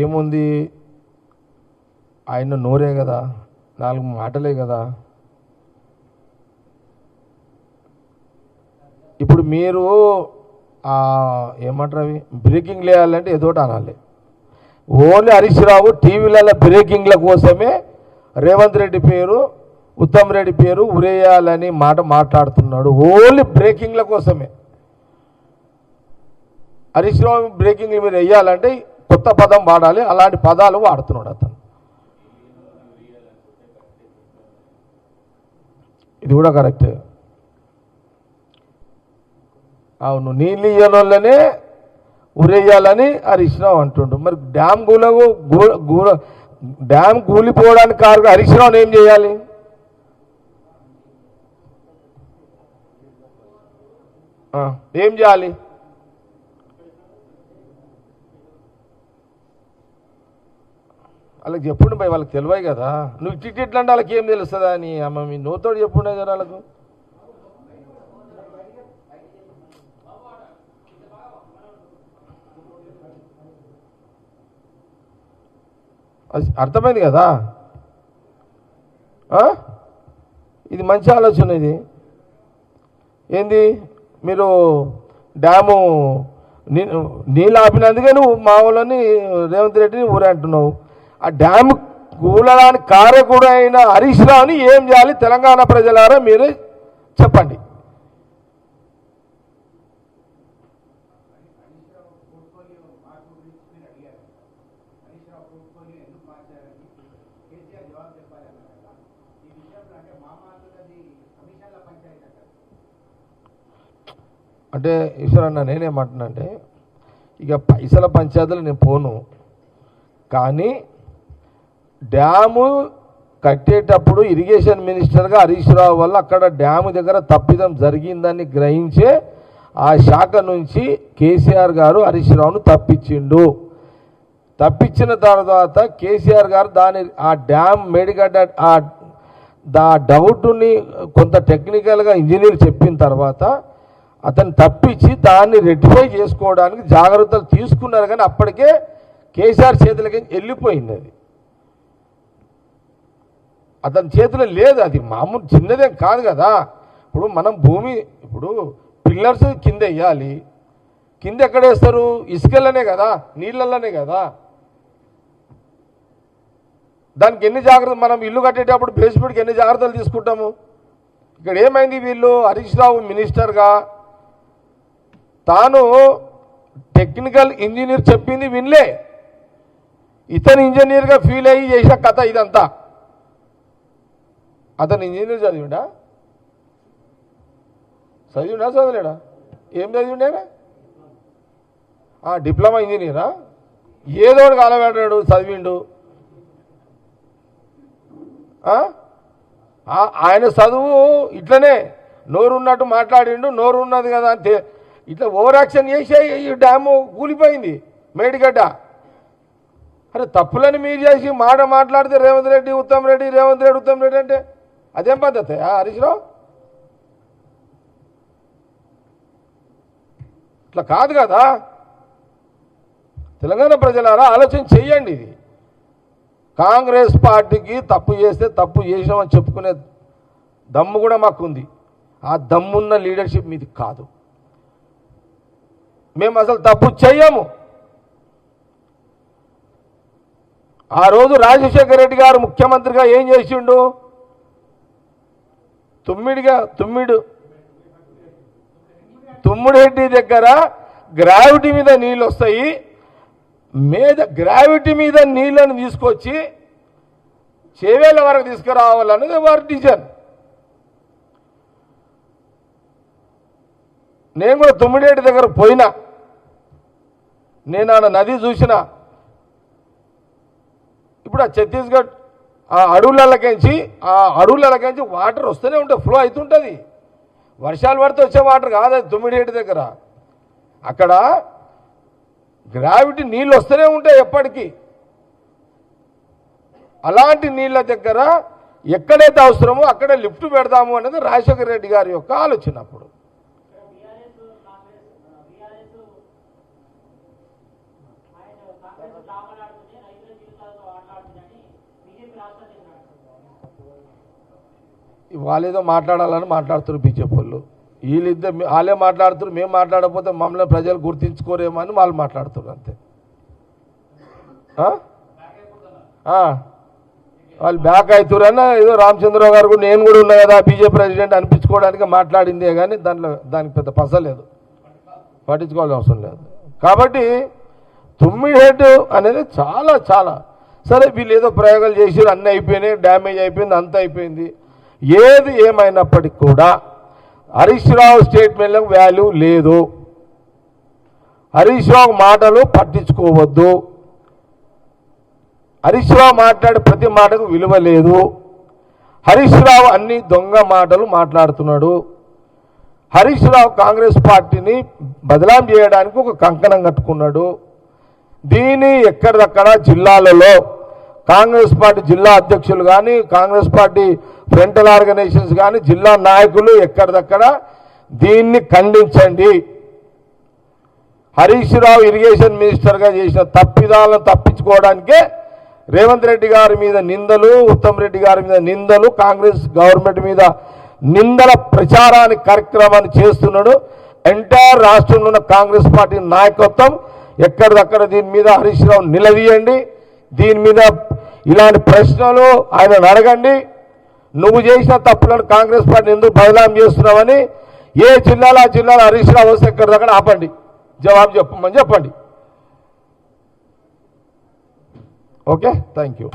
ఏముంది, ఆయన నోరే కదా, 4 మాటలే కదా. ఇప్పుడు మీరు ఏమంటారు అవి బ్రేకింగ్ లేయాలంటే ఏదోటి అనాలి. ఓన్లీ హరీష్ రావు టీవీలలో బ్రేకింగ్ల కోసమే రేవంత్ రెడ్డి పేరు, ఉత్తమ్ రెడ్డి పేరు ఉరేయాలని మాట మాట్లాడుతున్నాడు. ఓన్లీ బ్రేకింగ్ల కోసమే. హరీష్ రావు బ్రేకింగ్ మీరు వేయాలంటే కొత్త పదం వాడాలి, అలాంటి పదాలు వాడుతున్నాడు అతను. ఇది కూడా కరెక్టే. అవును, నీళ్ళు ఇయ్యనోళ్ళనే ఉరేయాలని హరీష్ రావు అంటుండు. మరి డ్యామ్ కూలిపోవడానికి కారణం హరీష్ రావుని ఏం చేయాలి? ఏం చేయాలి? వాళ్ళకి చెప్పుండు భయ్, వాళ్ళకి తెలివాయి కదా. నువ్వు ఇట్లా అంటే వాళ్ళకి ఏం తెలుస్తుందా అని అమ్మ మీ నోతోడు చెప్పుండే కదా వాళ్ళకు. అర్థమైంది కదా. ఇది మంచి ఆలోచన. ఇది ఏంది, మీరు డ్యాము నీళ్ళు ఆపినందుకే నువ్వు మా వాళ్ళని రేవంత్ రెడ్డిని ఊరే అంటున్నావు. ఆ డ్యామ్ కూలడానికి కారకుడు అయిన హరీష్ రావుని ఏం చేయాలి? తెలంగాణ ప్రజలారా మీరు చెప్పండి. అంటే ఈశ్వర్ అన్న నేనేమంటున్నా అంటే, ఇక పైసల పంచాయతీలు నేను పోను, కానీ డ్యాము కట్టేటప్పుడు ఇరిగేషన్ మినిస్టర్గా హరీష్ రావు వల్ల అక్కడ డ్యాము దగ్గర తప్పిదం జరిగిందని గ్రహించే ఆ శాఖ నుంచి కేసీఆర్ గారు హరీష్ రావును తప్పించిండు. తప్పించిన తర్వాత కేసీఆర్ గారు ఆ డ్యామ్ మేడిగడ్డ డౌట్ని కొంత టెక్నికల్గా ఇంజనీర్ చెప్పిన తర్వాత అతను తప్పించి దాన్ని రెక్టిఫై చేసుకోవడానికి జాగ్రత్తలు తీసుకున్నారు. కానీ అప్పటికే కేసీఆర్ చేతులకి వెళ్ళిపోయింది. అది అతని చేతిలో లేదు. అది మామూలు చిన్నదేం కాదు కదా. ఇప్పుడు మనం భూమి పిల్లర్స్ కింద వేయాలి. కింద ఎక్కడ వేస్తారు? ఇసుకలనే కదా, నీళ్ళల్లోనే కదా. దానికి ఎన్ని జాగ్రత్తలు, మనం ఇల్లు కట్టేటప్పుడు బేస్మెంట్కి ఎన్ని జాగ్రత్తలు తీసుకుంటాము. ఇక్కడ ఏమైంది, వీళ్ళు హరీష్ రావు మినిస్టర్గా తాను టెక్నికల్ ఇంజనీర్ చెప్పింది వినలే, ఇతను ఇంజనీర్గా ఫీల్ అయ్యి చేసిన కథ ఇదంతా. అతను ఇంజనీర్ చదివిండా చదవలేడా? ఏం చదివిండేనా? డిప్లొమా ఇంజనీరా? ఏదోడు కాలబెట్టాడు, చదివిండు. ఆయన చదువు ఇట్లనే నోరున్నట్టు మాట్లాడిండు, నోరు ఉన్నది కదా అంటే ఇట్లా ఓవర్ యాక్షన్ చేసే ఈ డ్యాము కూలిపోయింది మేడిగడ్డ. అరే తప్పులని మీరు చేసి మాట్లాడితే రేవంత్ రెడ్డి ఉత్తమ్ రెడ్డి అంటే అదేం పద్ధతి హరీష్ రావు? ఇట్లా కాదు కదా. తెలంగాణ ప్రజలారా ఆలోచన చెయ్యండి. ఇది కాంగ్రెస్ పార్టీకి తప్పు చేస్తే తప్పు చేసినామని చెప్పుకునే దమ్ము కూడా మాకుంది. ఆ దమ్మున్న లీడర్షిప్ మీది కాదు. మేము అసలు తప్పు చెయ్యము. ఆ రోజు రాజశేఖర రెడ్డి గారు ముఖ్యమంత్రిగా ఏం చేసిండు? తుమ్మిడిహెడ్డి దగ్గర గ్రావిటీ మీద నీళ్ళు వస్తాయి, గ్రావిటీ మీద నీళ్ళను తీసుకొచ్చి చేవేళ్ళ వరకు తీసుకురావాలన్నది వారి డిజైన్. నేను కూడా తుమ్మిడిహెడ్డి దగ్గర పోయినా, నేను ఆ నది చూసిన. ఇప్పుడు ఆ ఛత్తీస్గఢ్ ఆ అడవులకి వాటర్ వస్తూనే ఉంటాయి, ఫ్లో అవుతుంటుంది. వర్షాలు పడితే వచ్చే వాటర్ కాదు అది తుమ్మిడిహెడ్డి దగ్గర. అక్కడ గ్రావిటీ నీళ్ళు వస్తూనే ఉంటాయి ఎప్పటికీ. అలాంటి నీళ్ళ దగ్గర ఎక్కడైతే అవసరమో అక్కడే లిఫ్ట్ పెడదాము అనేది రాజశేఖర రెడ్డి గారి యొక్క ఆలోచన. అప్పుడు వాళ్ళేదో మాట్లాడాలని మాట్లాడుతున్నారు బీజేపీ వాళ్ళు. వీళ్ళిద్దరు వాళ్ళే మాట్లాడుతున్నారు, మేము మాట్లాడకపోతే మమ్మల్ని ప్రజలు గుర్తించుకోరేమో అని వాళ్ళు మాట్లాడుతున్నారు అంతే. వాళ్ళు బ్యాక్ అవుతారన్న ఏదో రామచంద్రరావు గారు కూడా నేను కూడా ఉన్నా కదా బీజేపీ ప్రెసిడెంట్ అనిపించుకోవడానికి మాట్లాడిందే కానీ దానికి పెద్ద పసలేదు, పట్టించుకోవాల్సిన అవసరం లేదు. కాబట్టి తుమ్మిడిహెడ్ అనేది చాలా చాలా సరే, వీళ్ళు ఏదో ప్రయోగాలు చేసి అన్నీ అయిపోయినాయి, డ్యామేజ్ అయిపోయింది, అంత అయిపోయింది. ఏది ఏమైనప్పటికీ కూడా హరీష్ రావు స్టేట్మెంట్లకు వాల్యూ లేదు. హరీష్ రావు మాటలు పట్టించుకోవద్దు. హరీష్ రావు మాట్లాడే ప్రతి మాటకు విలువ లేదు. హరీష్ రావు అన్ని దొంగ మాటలు మాట్లాడుతున్నాడు. హరీష్ రావు కాంగ్రెస్ పార్టీని బదలాం చేయడానికి ఒక కంకణం కట్టుకున్నాడు. దీన్ని ఎక్కడిదక్కడ జిల్లాలలో కాంగ్రెస్ పార్టీ జిల్లా అధ్యక్షులు కానీ, కాంగ్రెస్ పార్టీ ఫ్రంటల్ ఆర్గనైజేషన్స్ కానీ, జిల్లా నాయకులు ఎక్కడిదక్కడ దీన్ని ఖండించండి. హరీష్ రావు ఇరిగేషన్ మినిస్టర్గా చేసిన తప్పిదాలను తప్పించుకోవడానికే రేవంత్ రెడ్డి గారి మీద నిందలు, ఉత్తమ్ రెడ్డి గారి మీద నిందలు, కాంగ్రెస్ గవర్నమెంట్ మీద నిందల ప్రచారానికి కార్యక్రమాన్ని చేస్తున్నాడు. ఎంటైర్ రాష్ట్రంలో ఉన్న కాంగ్రెస్ పార్టీ నాయకత్వం ఎక్కడిదక్కడ దీని మీద హరీష్ రావు నిలదీయండి. దీని మీద ఇలాంటి ప్రశ్నలు ఆయన అడగండి. నువ్వు చేసిన తప్పులను కాంగ్రెస్ పార్టీ ఎందుకు బదలాం చేస్తున్నావని ఏ జిల్లాలో ఆ జిల్లాలో హరీష్ రావు వస్తే ఎక్కడిదక్కడ ఆపండి, జవాబు చెప్పమని చెప్పండి. Okay, thank you.